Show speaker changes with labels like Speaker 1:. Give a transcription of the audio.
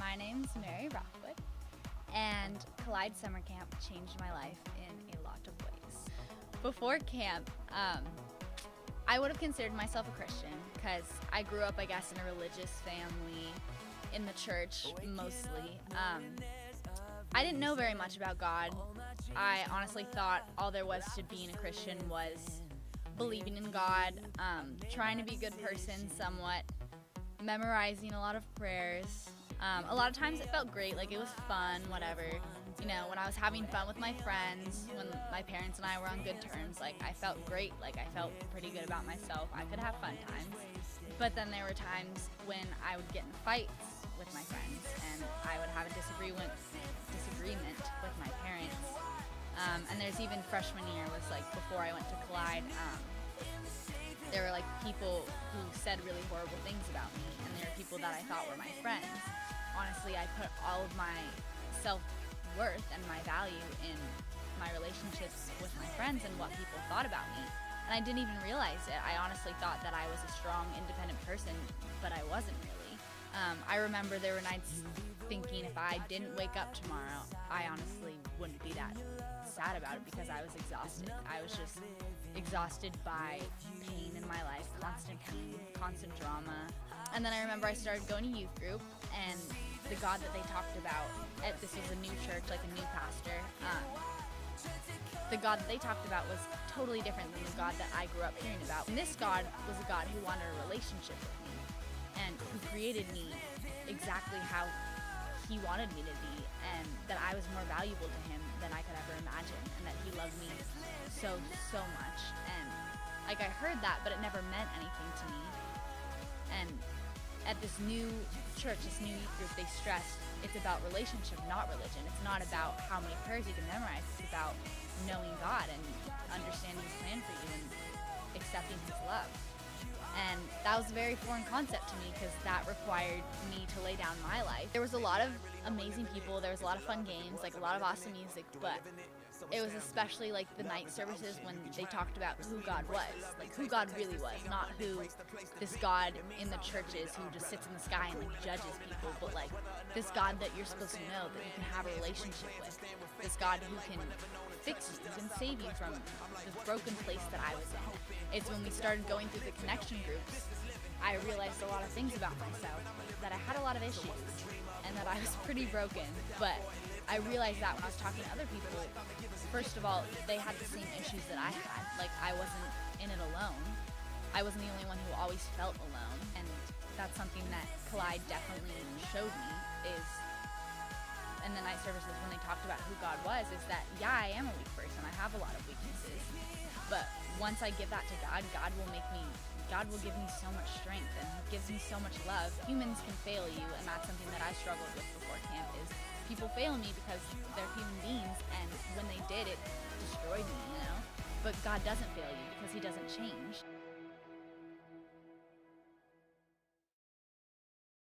Speaker 1: My name's Mary Rockwood, and Collide Summer Camp changed my life in a lot of ways. Before camp, I would have considered myself a Christian because I grew up, I guess, in a religious family, in the church mostly. I didn't know very much about God. I honestly thought all there was to being a Christian was believing in God, trying to be a good person somewhat, memorizing a lot of prayers. A lot of times it felt great, like it was fun, whatever. You know, when I was having fun with my friends, when my parents and I were on good terms, like I felt great, like I felt pretty good about myself. I could have fun times. But then there were times when I would get in fights with my friends and I would have a disagreement with my parents. And there's even freshman year was like before I went to Collide, there were like people who said really horrible things about me, and there were people that I thought were my friends. Honestly, I put all of my self-worth and my value in my relationships with my friends and what people thought about me. And I didn't even realize it. I honestly thought that I was a strong, independent person, but I wasn't really. I remember there were nights thinking if I didn't wake up tomorrow, I honestly wouldn't be that sad about it because I was exhausted. I was just exhausted by pain in my life, constant pain, constant drama. And then I remember I started going to youth group, and the God that they talked about, this was a new church, like a new pastor, the God that they talked about was totally different than the God that I grew up hearing about. And this God was a God who wanted a relationship with me and who created me exactly how he wanted me to be, and that I was more valuable to him than I could ever imagine, and that he loved me so much. And like I heard that, but it never meant anything to me. And at this new church, this new youth group, they stressed it's about relationship, not religion. It's not about how many prayers you can memorize. It's about knowing God and understanding his plan for you and accepting his love. And that was a very foreign concept to me because that required me to lay down my life. There was a lot of amazing people, there was a lot of fun games, like a lot of awesome music, but it was especially like the night services when they talked about who God was, like who God really was, not who this God in the churches who just sits in the sky and like judges people, but like this God that you're supposed to know, that you can have a relationship with, this God who can fix you, who can save you from the broken place that I was in. It's when we started going through the connection groups, I realized a lot of things about myself, that I had a lot of issues and that I was pretty broken, but I realized that when I was talking to other people, first of all, they had the same issues that I had. Like, I wasn't in it alone. I wasn't the only one who always felt alone, and that's something that Collide definitely showed me is, in the night services when they talked about who God was, is that, yeah, I am a weak person. I have a lot of weaknesses, but once I give that to God, God will give me so much strength, and he gives me so much love. Humans can fail you, and that's something that I struggled with before camp is people fail me because they're human beings, and when they did, it destroyed me, you know? But God doesn't fail you because he doesn't change.